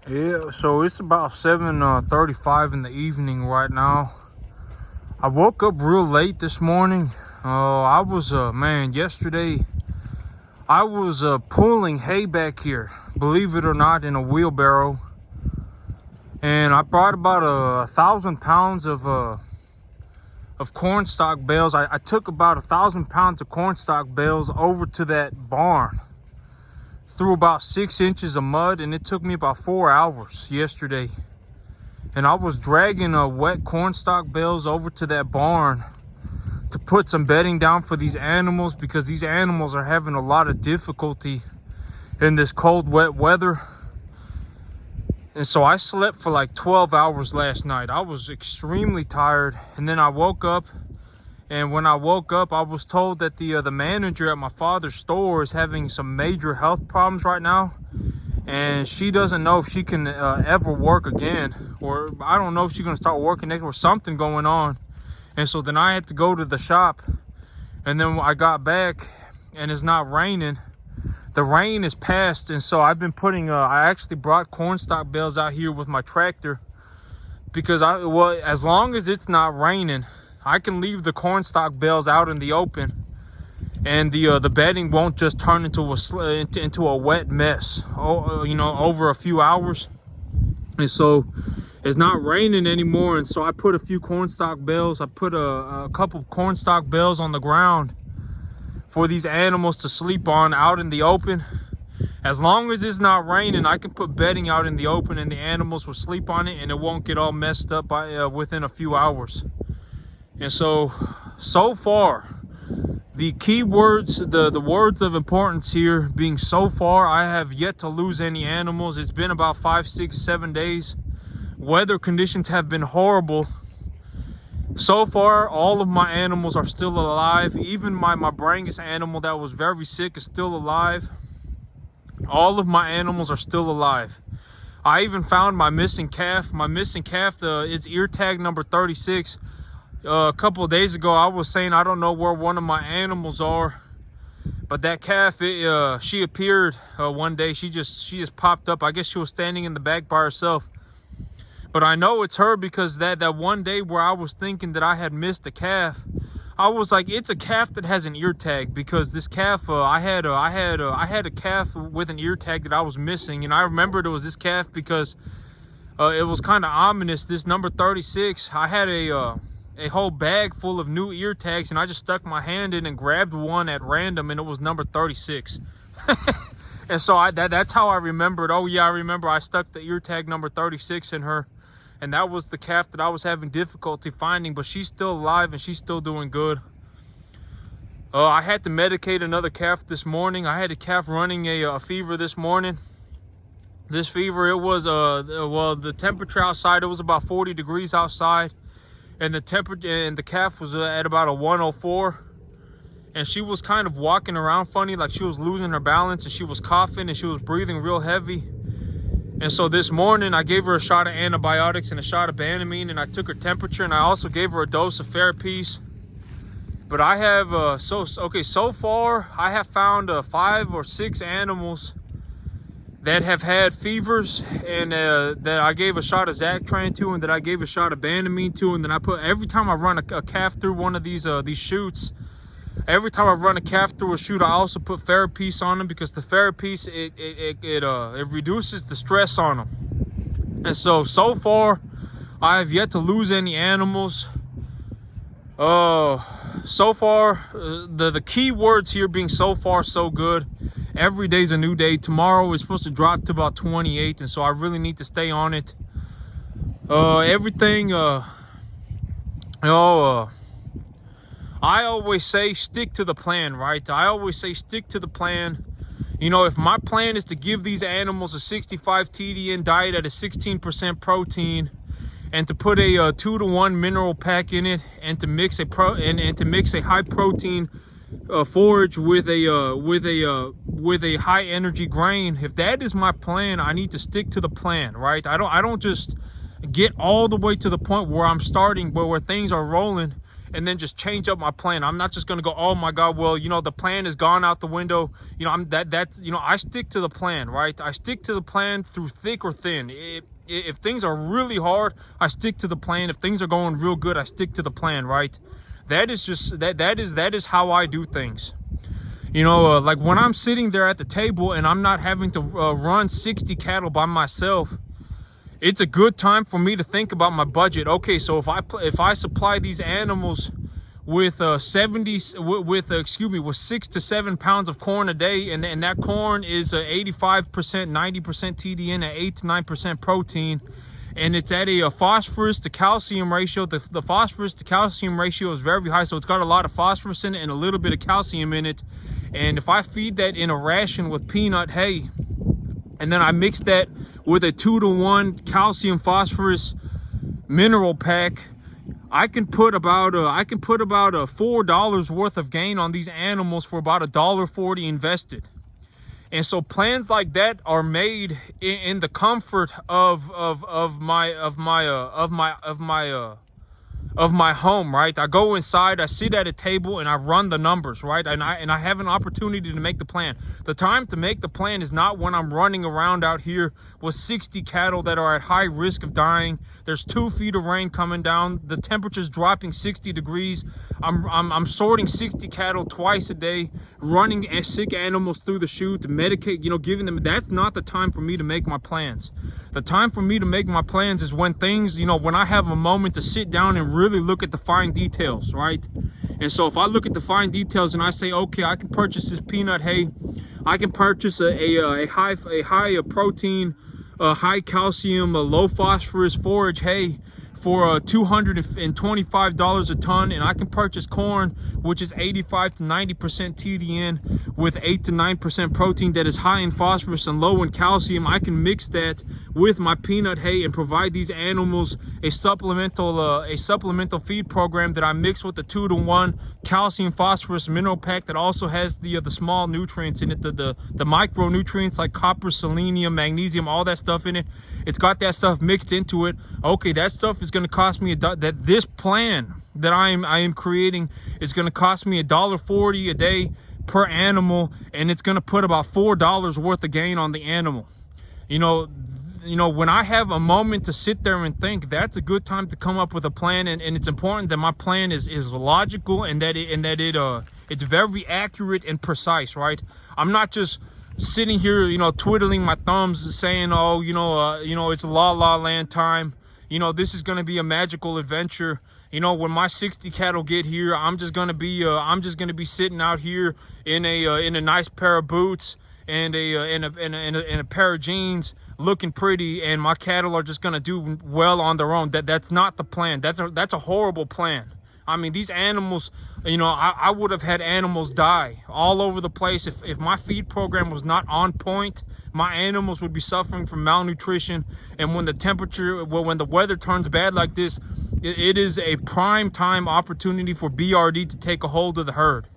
Yeah, so it's about 7:35 in the evening right now. I woke up real late this morning. I was man, yesterday I was pulling hay back here, believe it or not, in a wheelbarrow, and I brought about 1,000 pounds of cornstalk bales. I took about 1,000 pounds of cornstalk bales over to that barn through about 6 inches of mud, and it took me about 4 hours yesterday. And I was dragging wet cornstalk bales over to that barn to put some bedding down for these animals, because these animals are having a lot of difficulty in this cold, wet weather. And so I slept for like 12 hours last night. I was extremely tired, and then I woke up. And when I woke up, I was told that the manager at my father's store is having some major health problems right now, and she doesn't know if she can ever work again, or I don't know if she's gonna start working next, or something going on. And so then I had to go to the shop, and then I got back, and it's not raining. The rain is past, and so I've been putting. I actually brought cornstalk bales out here with my tractor, because as long as it's not raining, I can leave the cornstalk bales out in the open, and the bedding won't just turn into a wet mess. Over a few hours. And so it's not raining anymore, and so I put a few cornstalk bales. I put a couple of cornstalk bales on the ground for these animals to sleep on out in the open. As long as it's not raining, I can put bedding out in the open, and the animals will sleep on it, and it won't get all messed up by within a few hours. And so far, the key words, the words of importance here being so far, I have yet to lose any animals. It's been about 5, 6, 7 days. Weather conditions have been horrible. So far, all of my animals are still alive. Even my Brangus animal that was very sick is still alive. All of my animals are still alive. I even found my missing calf. My missing calf, its ear tag number 36. A couple of days ago, I was saying I don't know where one of my animals are, but that calf, she appeared one day. She just popped up. I guess she was standing in the back by herself. But I know it's her, because that one day where I was thinking that I had missed a calf, I was like, it's a calf that has an ear tag, because this calf, I had a calf with an ear tag that I was missing, and I remembered it was this calf because it was kind of ominous. This number 36, I had a whole bag full of new ear tags, and I just stuck my hand in and grabbed one at random, and it was number 36. And so that's how I remembered. Oh yeah, I remember I stuck the ear tag number 36 in her, and that was the calf that I was having difficulty finding. But she's still alive, and she's still doing good. I had to medicate another calf this morning. I had a calf running a fever this morning. This fever, it was the temperature outside, it was about 40 degrees outside, and the temperature, and the calf was at about a 104, and she was kind of walking around funny, like she was losing her balance, and she was coughing, and she was breathing real heavy. And so this morning I gave her a shot of antibiotics and a shot of Banamine, and I took her temperature, and I also gave her a dose of Therapist. But I have so far I have found 5 or 6 animals that have had fevers, and that I gave a shot of Zactran to, and that I gave a shot of Banamine to, and then I put, every time I run a calf through one of these chutes, every time I run a calf through a chute, I also put Therapist on them, because the Therapist, it reduces the stress on them. And so far I have yet to lose any animals. So far, the key words here being so far so good. Every day's a new day. Tomorrow is supposed to drop to about 28, and so I really need to stay on it. Everything, I always say stick to the plan, right? I always say stick to the plan. You know, if my plan is to give these animals a 65 TDN diet at a 16% protein, and to put a 2-to-1 mineral pack in it, and to mix a high protein forage with a high energy grain, if that is my plan, I need to stick to the plan, right? I don't just get all the way to the point where I'm starting, where things are rolling, and then just change up my plan. I'm not just going to go, oh my God, well, you know, the plan has gone out the window. You know, that's, you know, I stick to the plan, right? I stick to the plan through thick or thin. If things are really hard, I stick to the plan. If things are going real good, I stick to the plan, right? That is just, that is how I do things. You know, like when I'm sitting there at the table and I'm not having to run 60 cattle by myself, it's a good time for me to think about my budget. Okay, so if I supply these animals with 6 to 7 pounds of corn a day, and that corn is 85%, 90% TDN at 8 to 9% protein, and it's at a phosphorus to calcium ratio. The phosphorus to calcium ratio is very high, so it's got a lot of phosphorus in it and a little bit of calcium in it. And if I feed that in a ration with peanut hay, and then I mix that with a 2-to-1 calcium phosphorus mineral pack, I can put about $4 worth of gain on these animals for about $1.40 invested. And so plans like that are made in the comfort of my home, right? I go inside, I sit at a table, and I run the numbers, right? And I have an opportunity to make the plan. The time to make the plan is not when I'm running around out here with 60 cattle that are at high risk of dying. There's 2 feet of rain coming down. The temperature's dropping 60 degrees. I'm sorting 60 cattle twice a day, running sick animals through the chute to medicate, you know, giving them. That's not the time for me to make my plans. The time for me to make my plans is when things, you know, when I have a moment to sit down and really look at the fine details, right? And so if I look at the fine details and I say, okay, I can purchase this peanut hay, I can purchase a high protein, high calcium, low phosphorus forage hay for $225 a ton, and I can purchase corn, which is 85 to 90% TDN with 8 to 9% protein that is high in phosphorus and low in calcium. I can mix that with my peanut hay and provide these animals a supplemental feed program that I mix with the 2-to-1 calcium phosphorus mineral pack that also has the small nutrients in it, the micronutrients like copper, selenium, magnesium, all that stuff in it. It's got that stuff mixed into it. Okay, that stuff is going to cost me this plan that I am creating is going to cost me $1.40 a day per animal, and it's going to put about $4 worth of gain on the animal. You know, when I have a moment to sit there and think, that's a good time to come up with a plan, and it's important that my plan is logical and that it's very accurate and precise, right? I'm not just sitting here, you know, twiddling my thumbs saying, oh, it's La La Land time. You know, this is going to be a magical adventure. You know, when my 60 cattle get here, I'm just going to be sitting out here in a nice pair of boots and a pair of jeans, looking pretty, and my cattle are just going to do well on their own. That's not the plan. That's a horrible plan. I mean, these animals, you know, I would have had animals die all over the place if my feed program was not on point. My animals would be suffering from malnutrition, and when the weather turns bad like this, it is a prime time opportunity for BRD to take a hold of the herd.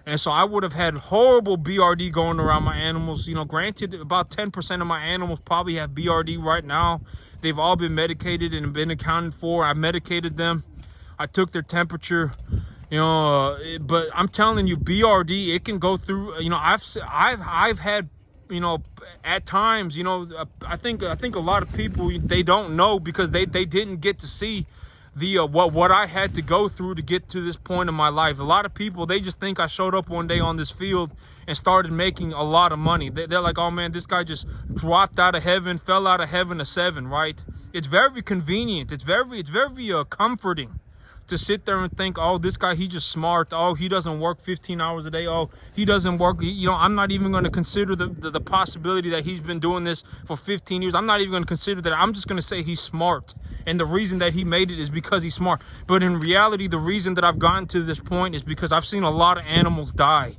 And so I would have had horrible BRD going around my animals. You know, granted, about 10% of my animals probably have BRD right now. They've all been medicated and been accounted for. I medicated them. I took their temperature. You know, but I'm telling you, BRD, it can go through. You know, I've had, you know, at times, you know, I think a lot of people, they don't know because they didn't get to see the what I had to go through to get to this point in my life. A lot of people, they just think I showed up one day on this field and started making a lot of money. They're like, oh man, this guy just dropped out of heaven, fell out of heaven to 7, right? It's very convenient. It's very comforting to sit there and think, oh, this guy, he just smart. Oh, he doesn't work 15 hours a day. Oh, he doesn't work. You know, I'm not even going to consider the possibility that he's been doing this for 15 years. I'm not even going to consider that. I'm just going to say he's smart. And the reason that he made it is because he's smart. But in reality, the reason that I've gotten to this point is because I've seen a lot of animals die.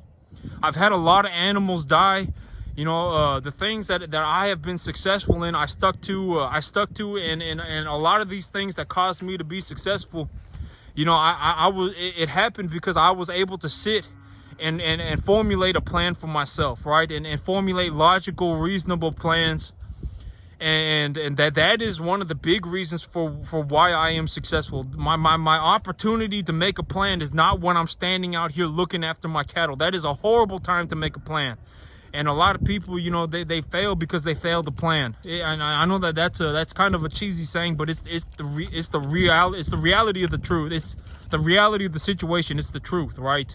I've had a lot of animals die. You know, the things that I have been successful in, I stuck to, and a lot of these things that caused me to be successful, you know, it happened because I was able to sit and formulate a plan for myself, right? And formulate logical, reasonable plans. and that is one of the big reasons for why I am successful. My opportunity to make a plan is not when I'm standing out here looking after my cattle. That is a horrible time to make a plan. And a lot of people, you know, they fail because they fail to plan. And I know that that's kind of a cheesy saying, but it's the reality of the truth. It's the reality of the situation. It's the truth, right?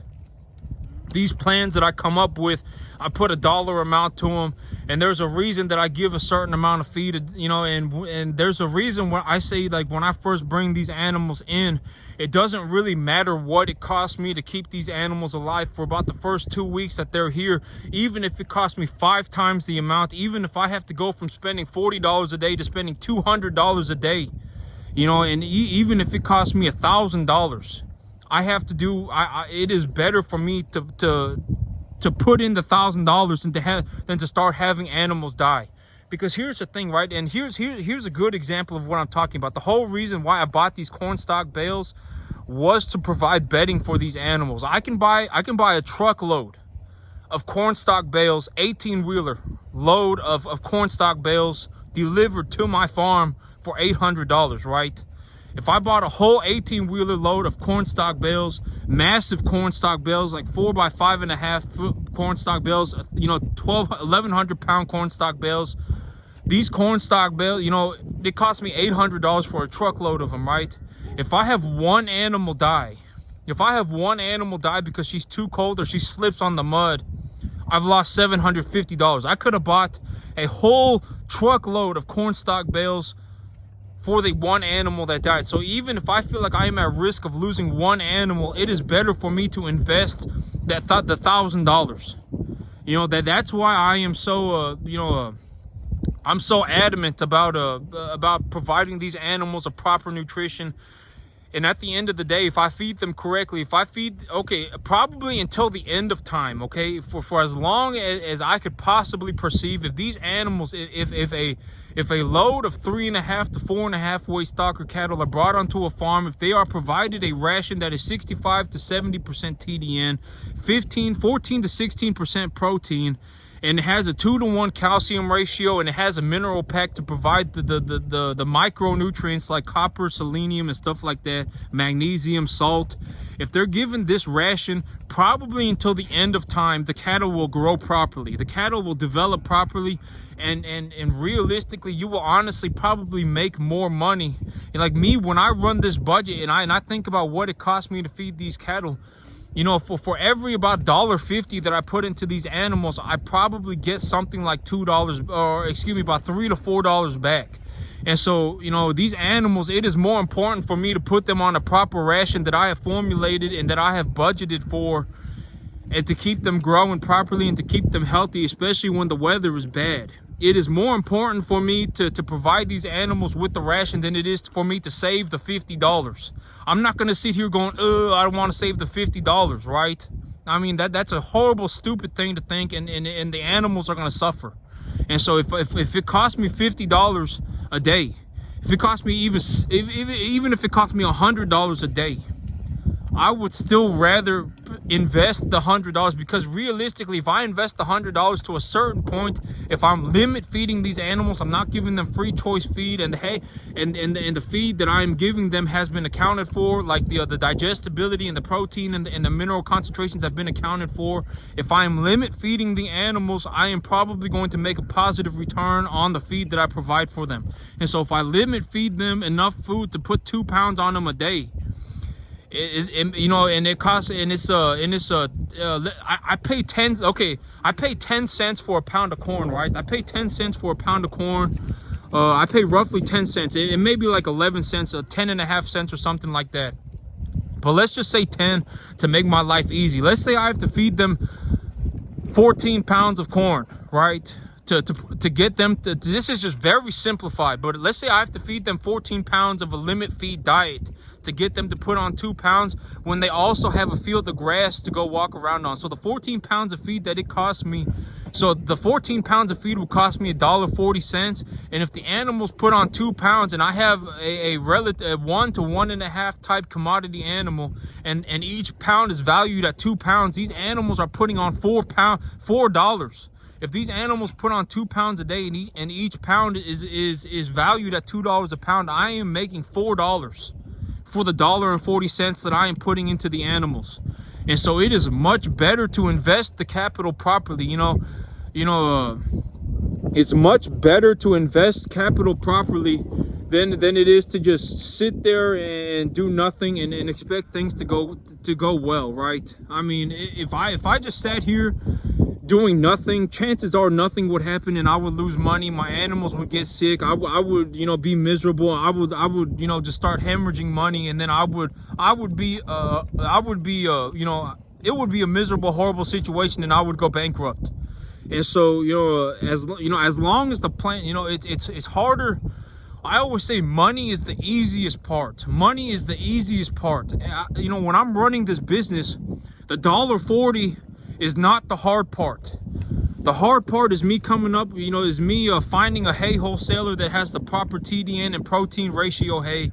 These plans that I come up with, I put a dollar amount to them, and there's a reason that I give a certain amount of feed, you know, and there's a reason when I say, like, when I first bring these animals in, it doesn't really matter what it costs me to keep these animals alive for about the first 2 weeks that they're here. Even if it costs me 5 times the amount, even if I have to go from spending $40 a day to spending $200 a day, you know, and even if it costs me $1,000, I have to do. It is better for me to put in the $1,000 than to start having animals die. Because here's the thing, right? And here's a good example of what I'm talking about. The whole reason why I bought these corn stock bales was to provide bedding for these animals. I can buy a truckload of corn stock bales, 18-wheeler load of corn stock bales delivered to my farm for $800, right? If I bought a whole 18-wheeler load of corn stock bales, massive corn stock bales, like 4 by 5.5 foot corn stock bales, you know, 1,100 pound corn stock bales. These corn stock bales, you know, they cost me $800 for a truckload of them, right? If I have one animal die, because she's too cold or she slips on the mud, I've lost $750. I could have bought a whole truckload of corn stock bales for the one animal that died. So even if I feel like I am at risk of losing one animal, it is better for me to invest the $1,000. You know, that's why I am so I'm so adamant about providing these animals a proper nutrition. And at the end of the day, if I feed them correctly, probably until the end of time, okay, for as long as I could possibly perceive, if these animals, if a load of 3.5 to 4.5 weight stocker cattle are brought onto a farm, if they are provided a ration that is 65 to 70% TDN, 14 to 16% protein, and it has a 2-to-1 calcium ratio, and it has a mineral pack to provide the micronutrients like copper, selenium, and stuff like that, magnesium, salt. If they're given this ration, probably until the end of time, the cattle will grow properly. The cattle will develop properly, and realistically, you will honestly probably make more money. And like me, when I run this budget and I think about what it costs me to feed these cattle, you know, for every about $1.50 that I put into these animals, I probably get something like $2, or excuse me, about $3 to $4 back. And so, you know, these animals, it is more important for me to put them on a proper ration that I have formulated and that I have budgeted for, and to keep them growing properly and to keep them healthy, especially when the weather is bad. It is more important for me to provide these animals with the ration than it is for me to save the $50. I'm not going to sit here going, I don't want to save the $50, right? I mean, that's a horrible, stupid thing to think, and the animals are going to suffer. And so if it costs me $50 a day, if it costs me even if it costs me $100 a day, I would still rather invest the $100, because realistically, if I invest the $100 to a certain point, if I'm limit feeding these animals, I'm not giving them free choice feed, and the feed that I'm giving them has been accounted for, like the digestibility and the protein and the mineral concentrations have been accounted for. If I'm limit feeding the animals, I am probably going to make a positive return on the feed that I provide for them. And so if I limit feed them enough food to put 2 pounds on them a day, you know, and it costs, I pay 10 cents for a pound of corn, right? I pay 10 cents for a pound of corn. I pay roughly 10 cents. It may be like 11 cents, 10.5 cents or something like that. But let's just say 10 to make my life easy. Let's say I have to feed them 14 pounds of corn, right? To get them to, this is just very simplified, but let's say I have to feed them 14 pounds of a limit feed diet to get them to put on 2 pounds when they also have a field of grass to go walk around on. So the 14 pounds of feed that it costs me, so the 14 pounds of feed will cost me $1.40. And if the animals put on 2 pounds, and I have a relative 1 to 1.5 type commodity animal, and each pound is valued at 2 pounds, these animals are putting on $4. if these animals put on 2 pounds a day, and each pound is valued at $2 a pound, I am making $4 for the $1.40 that I am putting into the animals. And so it is much better to invest the capital properly. It's much better to invest capital properly than it is to just sit there and do nothing and expect things to go well, right? I mean, if I just sat here doing nothing, chances are nothing would happen, and I would lose money. My animals would get sick. I would be miserable. I would just start hemorrhaging money, and then it would be a miserable, horrible situation, and I would go bankrupt. And so as long as the plan, it's harder. I always say money is the easiest part. Money is the easiest part. When I'm running this business, the $1.40 is not the hard part. The hard part is me coming up, is me finding a hay wholesaler that has the proper TDN and protein ratio hay.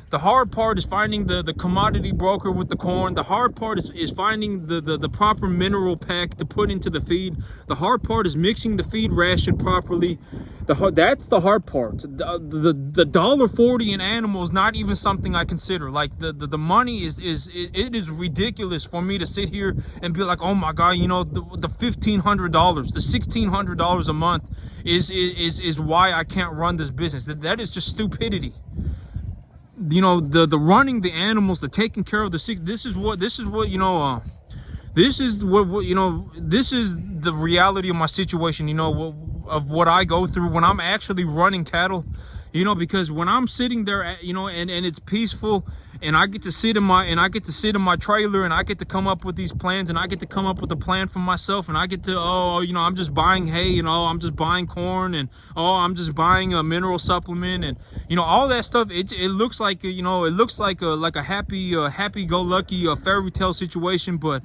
The hard part is finding the commodity broker with the corn. The hard part is finding the proper mineral pack to put into the feed. The hard part is mixing the feed ration properly. That's the hard part. The $1.40 in animals not even something I consider. Like the money is ridiculous for me to sit here and be like, oh my God, the $1,500, the $1,600 a month is why I can't run this business. That is just stupidity. The running the animals, the taking care of the sick, this is the reality of my situation, of what I go through when I'm actually running cattle, because when I'm sitting there, and it's peaceful, and I get to sit in my trailer, and I get to come up with these plans, and I get to come up with a plan for myself, and I get to, I'm just buying hay, I'm just buying corn, and I'm just buying a mineral supplement, and all that stuff. It looks like a happy-go-lucky fairy tale situation, but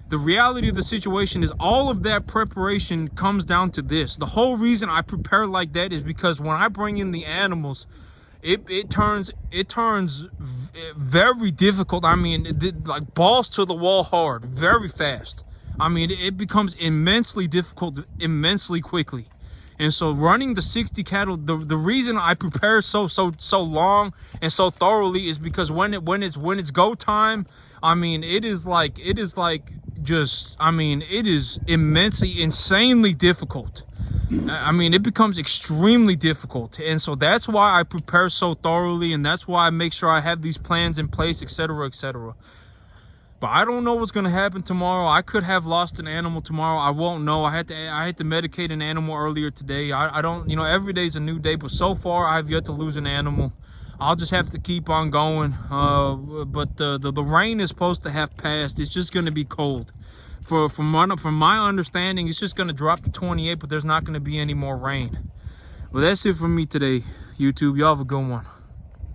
the reality of the situation is all of that preparation comes down to this. The whole reason I prepare like that is because when I bring in the animals, it turns very difficult. I mean, like balls to the wall hard, very fast. I mean, it becomes immensely difficult, immensely quickly. And so running the 60 cattle, the reason I prepare so long and so thoroughly is because when it's go time, I mean, it is insanely difficult. I mean, it becomes extremely difficult. And so that's why I prepare so thoroughly, and that's why I make sure I have these plans in place, etc., etc. But I don't know what's going to happen tomorrow. I could have lost an animal tomorrow. I won't know. I had to medicate an animal earlier today. I don't, every day's a new day, but so far I've yet to lose an animal. I'll just have to keep on going. But the rain is supposed to have passed. It's just going to be cold. From my understanding, it's just going to drop to 28, but there's not going to be any more rain. Well, that's it for me today, YouTube. Y'all have a good one.